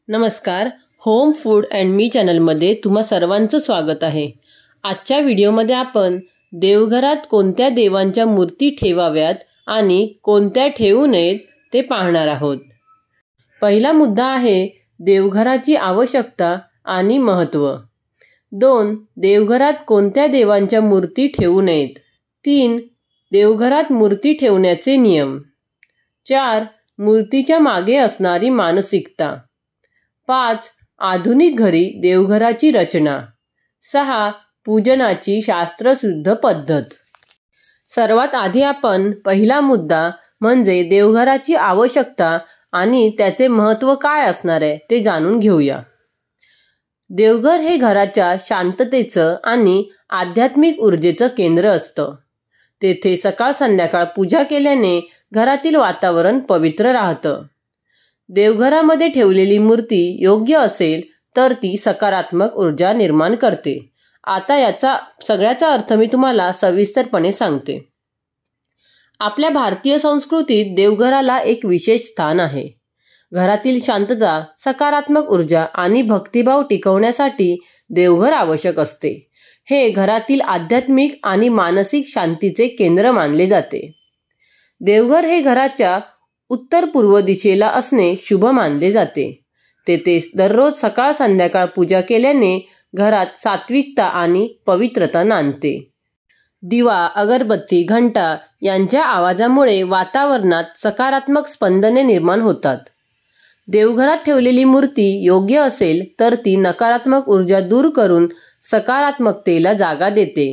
नमस्कार, home food and मी चॅनलमध्ये तुम्हा सर्वांचं स्वागत आहे। आजच्या व्हिडिओमध्ये आपण देवघरात कोणत्या देवांच्या मूर्ती ठेवाव्यात आणि कोणत्या ठेवू नयेत ते पाहणार आहोत। पहिला मुद्दा आहे देवघराची आवश्यकता आणि महत्त्व। 2. देवघरात कोणत्या देवांच्या मूर्ती ठेवू नयेत। 3. देवघरात मूर्ती ठेवण्याचे नियम। 4. मूर्तीच्या मागे असणारी मानसिकता। 5. आधुनिक घरी देवघराची रचना। 6. पूजनाची शास्त्रशुद्ध पद्धत। सर्वात आधी आपण पहिला मुद्दा म्हणजे देवघराची आवश्यकता आणि त्याचे महत्त्व काय असणार आहे ते जाणून घेऊया। देवघर हे घराच्या शांततेचं आणि आध्यात्मिक ऊर्जेचं केंद्र असतं। तेथे सकाळ संध्याकाळ पूजा केल्याने घरातील वातावरण पवित्र राहतं। देवघरामध्ये ठेवलेली मूर्ती योग्य असेल तर ती सकारात्मक ऊर्जा निर्माण करते। आता याचा सगळ्याचा अर्थ मी तुम्हाला सविस्तरपणे सांगते। आपल्या भारतीय संस्कृतीत देवघराला एक विशेष स्थान आहे। घरातील शांतता, सकारात्मक ऊर्जा आणि भक्तिभाव टिकवण्यासाठी देवघर आवश्यक असते। हे घरातील आध्यात्मिक आणि मानसिक शांतीचे केंद्र मानले जाते। देवघर हे घराच्या उत्तर पूर्व दिशेला असणे शुभ मानले जाते। तेथे दररोज सकाळ संध्याकाळ पूजा केल्याने घरात सात्विकता आणि पवित्रता नांदते। दिवा, अगरबत्ती, घंटा यांच्या आवाजामुळे वातावरणात सकारात्मक स्पंदने निर्माण होतात। देवघरात ठेवलेली मूर्ती योग्य असेल तर ती नकारात्मक ऊर्जा दूर करून सकारात्मकतेला जागा देते।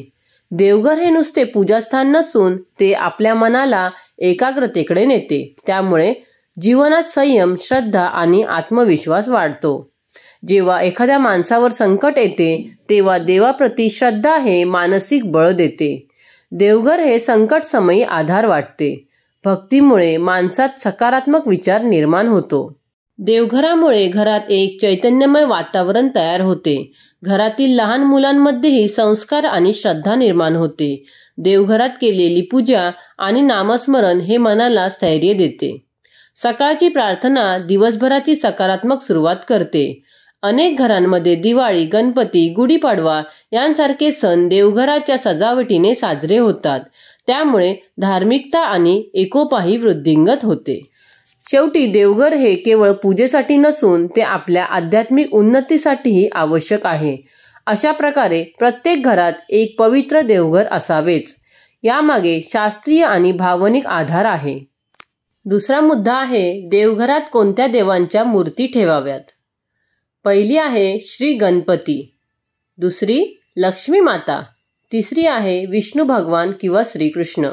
देवघर हे नुसते पूजास्थान नसून ते आपल्या मनाला एकाग्रतेकडे नेते। त्यामुळे जीवनात संयम, श्रद्धा आणि आत्मविश्वास वाढतो। जेव्हा एखाद्या माणसावर संकट येते तेव्हा देवाप्रती श्रद्धा हे मानसिक बळ देते। देवघर हे संकट समयी आधार वाटते। भक्तीमुळे माणसात सकारात्मक विचार निर्माण होतो। देवघरामुळे घरात एक चैतन्यमय वातावरण तयार होते। घरातील लहान मुलांमध्येही संस्कार आणि श्रद्धा निर्माण होते। देवघरात केलेली पूजा आणि नामस्मरण हे मनाला स्थैर्य देते। सकाळची प्रार्थना दिवसभराची सकारात्मक सुरुवात करते। अनेक घरांमध्ये दिवाळी, गणपती, गुढीपाडवा यांसारखे सण देवघराच्या सजावटीने साजरे होतात। त्यामुळे धार्मिकता आणि एकोपाही वृद्धिंगत होते। शेवटी देवघर हे केवळ पूजेसाठी नसून ते आपल्या आध्यात्मिक उन्नतीसाठीही आवश्यक आहे। अशा प्रकारे प्रत्येक घरात एक पवित्र देवघर असावेच, यामागे शास्त्रीय आणि भावनिक आधार आहे। दुसरा मुद्दा आहे देवघरात कोणत्या देवांच्या मूर्ती ठेवाव्यात। पहिली आहे श्री गणपती, दुसरी लक्ष्मी माता, तिसरी आहे विष्णू भगवान किंवा श्रीकृष्ण,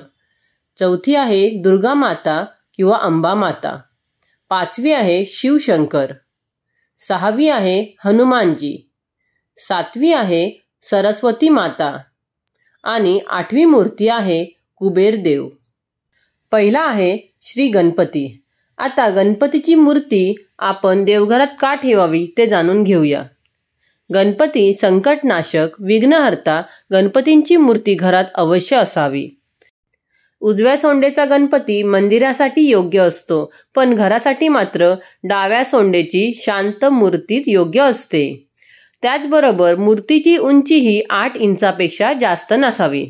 चौथी आहे दुर्गा माता किंवा अंबा माता, पाचवी आहे शिवशंकर, सहावी आहे हनुमानजी, सातवी आहे सरस्वती माता आणि आठवी मूर्ती आहे कुबेर देव। पहिला आहे श्री गणपती। आता गणपतीची मूर्ती आपण देवघरात का ठेवावी ते जाणून घेऊया। गणपती संकटनाशक, विघ्नहर्ता गणपतींची मूर्ती घरात अवश्य असावी। उजव्या सोंडेचा गणपती मंदिरासाठी योग्य असतो, पण घरासाठी मात्र डाव्या सोंडेची शांत मूर्तीच योग्य असते। त्याचबरोबर मूर्तीची उंचीही 8 इंचापेक्षा जास्त नसावी।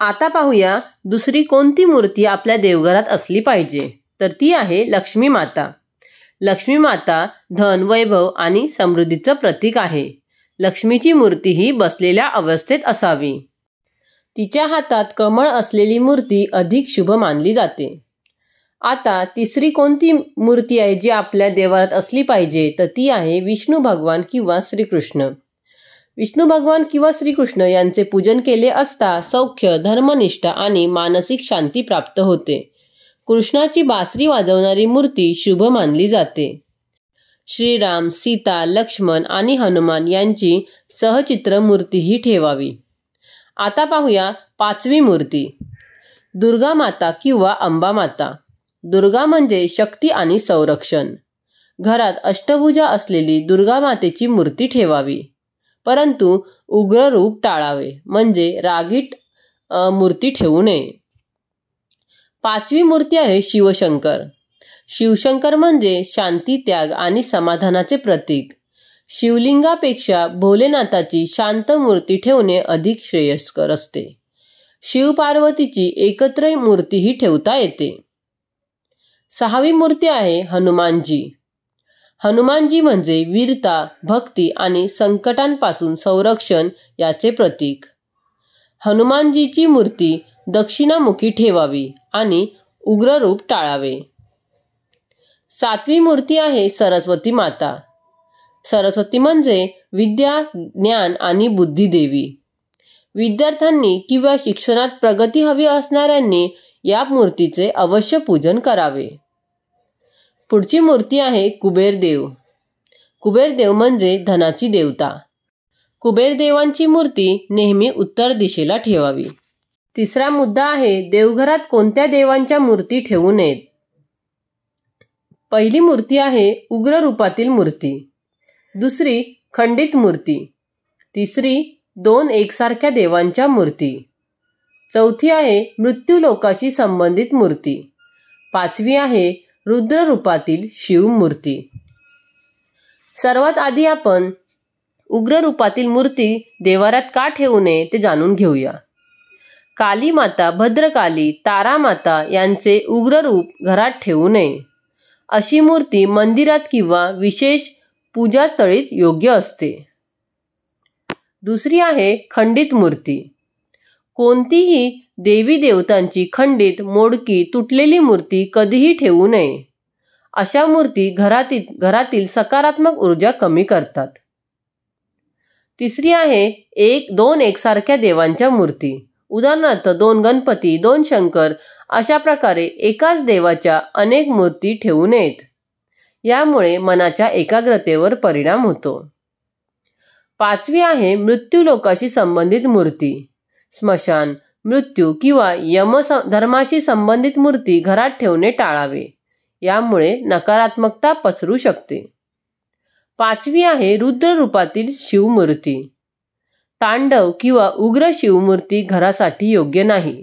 आता पाहूया दुसरी कोणती मूर्ती आपल्या देवघरात असली पाहिजे, तर ती आहे लक्ष्मी माता। लक्ष्मी माता धन, वैभव आणि समृद्धीचं प्रतीक आहे। लक्ष्मीची मूर्ती ही बसलेल्या अवस्थेत असावी। तिच्या हातात कमळ असलेली मूर्ती अधिक शुभ मानली जाते। आता तिसरी कोणती मूर्ती आहे जी आपल्या देवघरात असली पाहिजे, तर ती आहे विष्णू भगवान किंवा श्रीकृष्ण। विष्णू भगवान किंवा श्रीकृष्ण यांचे पूजन केले असता सौख्य, धर्मनिष्ठा आणि मानसिक शांती प्राप्त होते। कृष्णाची बासरी वाजवणारी मूर्ती शुभ मानली जाते। श्रीराम, सीता, लक्ष्मण आणि हनुमान यांची सहचित्र मूर्तीही ठेवावी। आता पाहूया पाचवी मूर्ती, दुर्गा माता किंवा अंबा माता। दुर्गा म्हणजे शक्ती आणि संरक्षण। घरात अष्टभुजा असलेली दुर्गा मातेची मूर्ती ठेवावी, परंतु उग्र रूप टाळावे, म्हणजे रागीट मूर्ती ठेवू नये। पाचवी मूर्ती आहे शिवशंकर। शिवशंकर म्हणजे शांती, त्याग आणि समाधानाचे प्रतीक. शिवलिंगापेक्षा भोलेनाथाची शांत मूर्ती ठेवणे अधिक श्रेयस्कर असते. शिवपार्वतीची एकत्र मूर्तीही ठेवता येते. 6वी मूर्ती आहे हनुमानजी. हनुमानजी म्हणजे वीरता, भक्ती आणि संकटांपासून संरक्षण याचे प्रतीक. हनुमानजीची मूर्ती दक्षिणामुखी ठेवावी आणि उग्र रूप टाळावे. 7वी मूर्ती आहे सरस्वती माता. सरस्वती म्हणजे विद्या, ज्ञान आणि बुद्धी देवी. विद्यार्थ्यांनी किंवा शिक्षणात प्रगती हवी असणाऱ्यांनी या मूर्तीचे अवश्य पूजन करावे. पुढची मूर्ती आहे कुबेरदेव. कुबेरदेव म्हणजे धनाची देवता. कुबेरदेवांची मूर्ती नेहमी उत्तर दिशेला ठेवावी. 3रा मुद्दा आहे देवघरात कोणत्या देवांच्या मूर्ती ठेवू नयेत. पहिली मूर्ती आहे उग्र रूपातील मूर्ती. 2री खंडित मूर्ती. 3री 2 एकसारख्या देवांच्या मूर्ती. 4थी आहे मृत्यू लोकाशी संबंधित मूर्ती. 5वी आहे रुद्र रूपातील शिव मूर्ती. सर्वात आधी आपण उग्र रूपातील मूर्ती देवाऱ्यात का ठेवू नये ते जाणून घेऊया. काली माता, भद्रकाली, तारा माता यांचे उग्र रूप घरात ठेवू नये. अशी मूर्ती मंदिरात किंवा विशेष पूजास्थळीच योग्य असते. 2री आहे खंडित मूर्ती. कोणतीही देवी देवतांची खंडित, मोडकी, तुटलेली मूर्ती कधीही ठेवू नये. अशा मूर्ती घरातील सकारात्मक ऊर्जा कमी करतात. 3री आहे 2 एकसारख्या देवांच्या मूर्ती. उदाहरणार्थ 2 गणपती, 2 शंकर अशा प्रकारे एकाच देवाच्या अनेक मूर्ती ठेवू नयेत. यामुळे मनाच्या एकाग्रतेवर परिणाम होतो. 5वी आहे मृत्यू लोकाशी संबंधित मूर्ती. स्मशान, मृत्यू किंवा यम धर्माशी संबंधित मूर्ती घरात ठेवणे टाळावे. यामुळे नकारात्मकता पसरू शकते. 5वी आहे रुद्र रूपातील शिवमूर्ती. तांडव किंवा उग्र शिवमूर्ती घरासाठी योग्य नाही.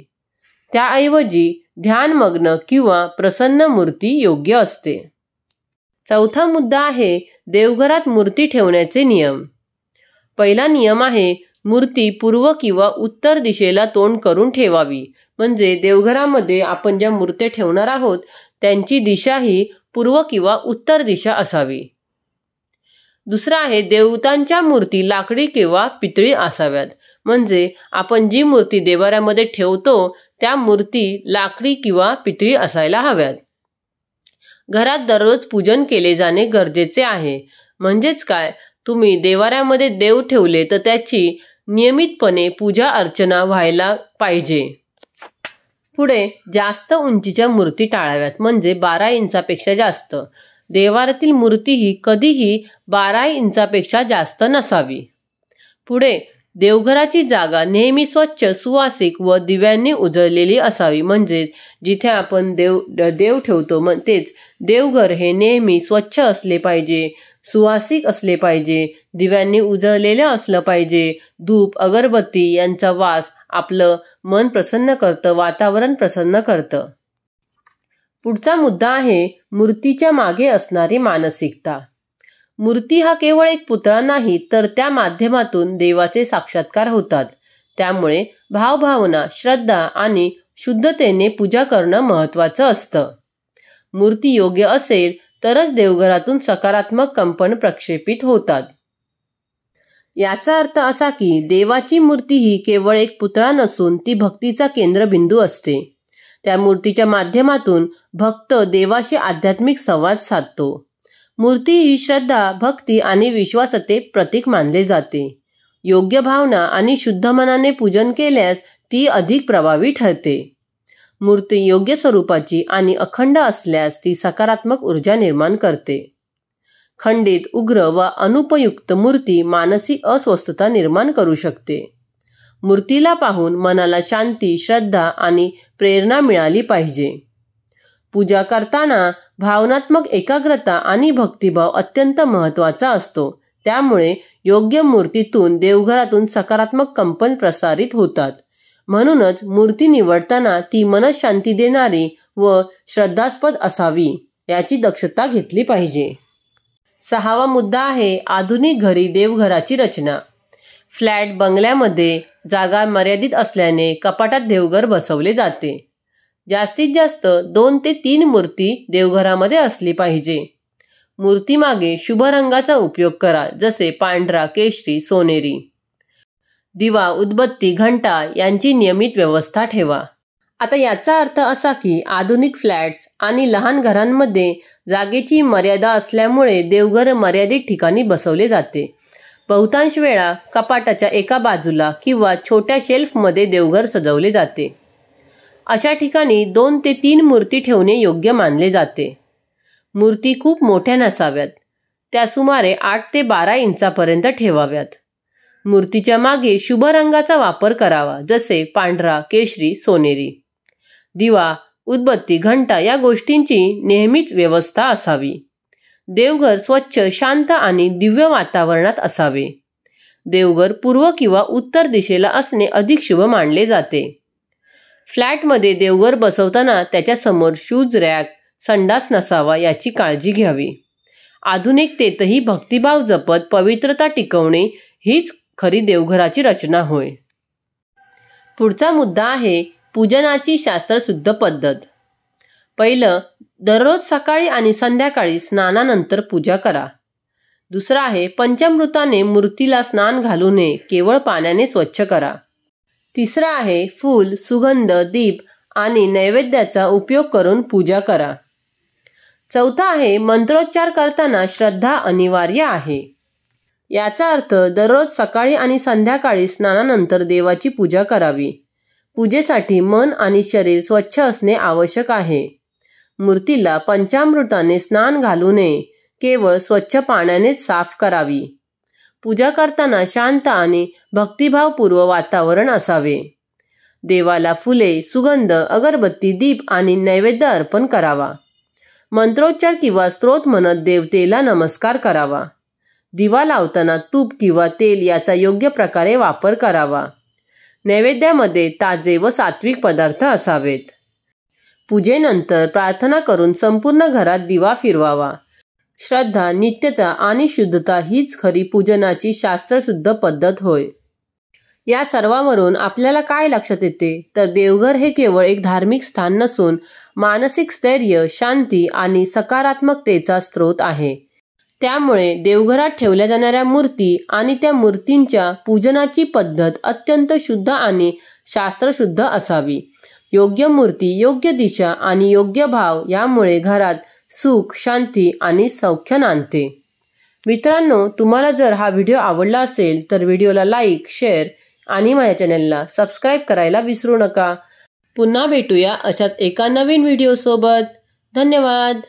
त्याऐवजी ध्यानमग्न किंवा प्रसन्न मूर्ती योग्य असते. 4था मुद्दा आहे देवघरात मूर्ती ठेवण्याचे नियम. पहिला नियम आहे मूर्ती पूर्व किंवा उत्तर दिशेला तोंड करून ठेवावी. म्हणजे देवघरामध्ये आपण ज्या मूर्त्या ठेवणार आहोत त्यांची दिशा ही पूर्व किंवा उत्तर दिशा असावी. 2रा आहे देवतांच्या मूर्ती लाकडी किंवा पितळी असाव्यात. म्हणजे आपण जी मूर्ती देवाऱ्यामध्ये ठेवतो त्या मूर्ती लाकडी किंवा पितळी असायला हव्यात. घरात दररोज पूजन केले जाणे गरजेचे आहे. म्हणजेच काय, तुम्ही देवाऱ्यामध्ये देव ठेवले तर त्याची नियमितपणे पूजा अर्चना व्हायला पाहिजे. पुढे जास्त उंचीच्या मूर्ती टाळाव्यात. म्हणजे 12 इंचापेक्षा जास्त. देवाऱ्यातील मूर्ती ही कधीही 12 इंचापेक्षा जास्त नसावी. पुढे देवघराची जागा नेहमी स्वच्छ, सुवासिक व दिव्यांनी उजळलेली असावी. म्हणजे जिथे आपण देव ठेवतो तेच देवघर हे नेहमी स्वच्छ असले पाहिजे, सुवासिक असले पाहिजे, दिव्यांनी उजळलेले असलं पाहिजे. धूप, अगरबत्ती यांचा वास आपलं मन प्रसन्न करतं, वातावरण प्रसन्न करतं. पुढचा मुद्दा आहे मूर्तीच्या मागे असणारी मानसिकता. मूर्ती हा केवळ एक पुतळा नाही तर त्या माध्यमातून देवाचे साक्षात्कार होतात. त्यामुळे भावभावना, श्रद्धा आणि शुद्धतेने पूजा करणं महत्त्वाचं असतं. मूर्ती योग्य असेल तरच देवघरातून सकारात्मक कंपन प्रक्षेपित होतात. याचा अर्थ असा की देवाची मूर्ती ही केवळ एक पुतळा नसून ती भक्तीचा केंद्रबिंदू असते. त्या मूर्तीच्या माध्यमातून भक्त देवाशी आध्यात्मिक संवाद साधतो. मूर्ती ही श्रद्धा, भक्ती आणि विश्वासाचे प्रतीक मानले जाते. योग्य भावना आणि शुद्ध मनाने पूजन केल्यास ती अधिक प्रभावी ठरते. मूर्ती योग्य स्वरूपाची आणि अखंड असल्यास ती सकारात्मक ऊर्जा निर्माण करते. खंडित, उग्र व अनुपयुक्त मूर्ती मानसिक अस्वस्थता निर्माण करू शकते. मूर्तीला पाहून मनाला शांती, श्रद्धा आणि प्रेरणा मिळाली पाहिजे. पूजा करताना भावनात्मक एकाग्रता आणि भक्तिभाव अत्यंत महत्त्वाचा असतो. त्यामुळे योग्य मूर्तीतून देवघरातून सकारात्मक कंपन प्रसारित होतात. म्हणूनच मूर्ती निवडताना ती मनशांती देणारी व श्रद्धास्पद असावी. याची दक्षता घेतली पाहिजे। 6वा मुद्दा आहे आधुनिक घरी देवघराची रचना। फ्लॅट बंगल्यामध्ये जागा मर्यादित असल्याने कपाटात देवघर बसवले जाते। जास्तीत जास्त 2 ते 3 मूर्ती देवघरामध्ये असली पाहिजे। मूर्तीमागे शुभ रंगाचा उपयोग करा, जसे पांढरा, केशरी, सोनेरी। दिवा, उदबत्ती, घंटा यांची नियमित व्यवस्था ठेवा। आता याचा अर्थ असा की आधुनिक फ्लॅट्स आणि लहान घरांमध्ये जागेची मर्यादा असल्यामुळे देवघर मर्यादित ठिकाणी बसवले जाते। बहुतांश वेळा कपाटाच्या एका बाजूला किंवा छोट्या शेल्फमध्ये देवघर सजवले जाते। अशा ठिकाणी 2 ते 3 मूर्ती ठेवणे योग्य मानले जाते। मूर्ती खूप मोठ्या नसाव्यात, त्या सुमारे 8 ते 12 इंचापर्यंत ठेवाव्यात। मूर्तीच्या मागे शुभ रंगाचा वापर करावा, जसे पांढरा, केशरी, सोनेरी। दिवा, उदबत्ती, घंटा या गोष्टींची नेहमीच व्यवस्था असावी। देवघर स्वच्छ, शांत आणि दिव्य वातावरणात असावे। देवघर पूर्व किंवा उत्तर दिशेला असणे अधिक शुभ मानले जाते। फ्लॅटमध्ये देवघर बसवताना त्याच्यासमोर शूज रॅक, संडास नसावा याची काळजी घ्यावी। आधुनिकतेतही भक्तिभाव जपत पवित्रता टिकवणे हीच खरी देवघराची रचना होय। पुढचा मुद्दा आहे पूजनाची शास्त्रशुद्ध पद्धत। पहिलं, दररोज सकाळी आणि संध्याकाळी स्नानानंतर पूजा करा। दुसरा आहे पंचामृताने मूर्तीला स्नान घालू नये, केवळ पाण्याने स्वच्छ करा। तिसरा आहे फूल, सुगंध, दीप आणि नैवेद्याचा उपयोग करून पूजा करा। चौथा आहे मंत्रोच्चार करताना श्रद्धा अनिवार्य आहे। याचा अर्थ दररोज सकाळी आणि संध्याकाळी स्नानानंतर देवाची पूजा करावी। पूजेसाठी मन आणि शरीर स्वच्छ असणे आवश्यक आहे। मूर्तीला पंचामृताने स्नान घालू नये, केवळ स्वच्छ पाण्यानेच साफ करावी। पूजा करताना शांत आणि भक्तिभावपूर्ण वातावरण असावे। देवाला फुले, सुगंध, अगरबत्ती, दीप आणि नैवेद्य अर्पण करावा। मंत्रोच्चार किंवा स्तोत्र म्हणत देवतेला नमस्कार करावा। दिवा लावताना तूप किंवा तेल याचा योग्य प्रकारे वापर करावा। नैवेद्यामध्ये ताजे व सात्विक पदार्थ असावेत। पूजेनंतर प्रार्थना करून संपूर्ण घरात दिवा फिरवावा। श्रद्धा, नित्यता आणि शुद्धता हीच खरी पूजनाची शास्त्रशुद्ध पद्धत होय। या सर्वांवरून आपल्याला काय लक्षात येते, तर देवघर हे केवळ एक धार्मिक स्थान नसून मानसिक स्थैर्य, शांती आणि सकारात्मकतेचा स्रोत आहे। त्यामुळे देवघरात ठेवल्या जाणाऱ्या मूर्ती आणि त्या मूर्तींच्या पूजनाची पद्धत अत्यंत शुद्ध आणि शास्त्रशुद्ध असावी। योग्य मूर्ती, योग्य दिशा आणि योग्य भाव यामुळे घरात सुख, शांती आणि सौख्य नांदते। मित्रांनो, तुम्हाला जर हा व्हिडिओ आवडला असेल तर व्हिडिओला लाईक, शेअर आणि माझ्या चॅनलला सबस्क्राईब करायला विसरू नका। पुन्हा भेटूया अशाच एका नवीन व्हिडिओसोबत। धन्यवाद।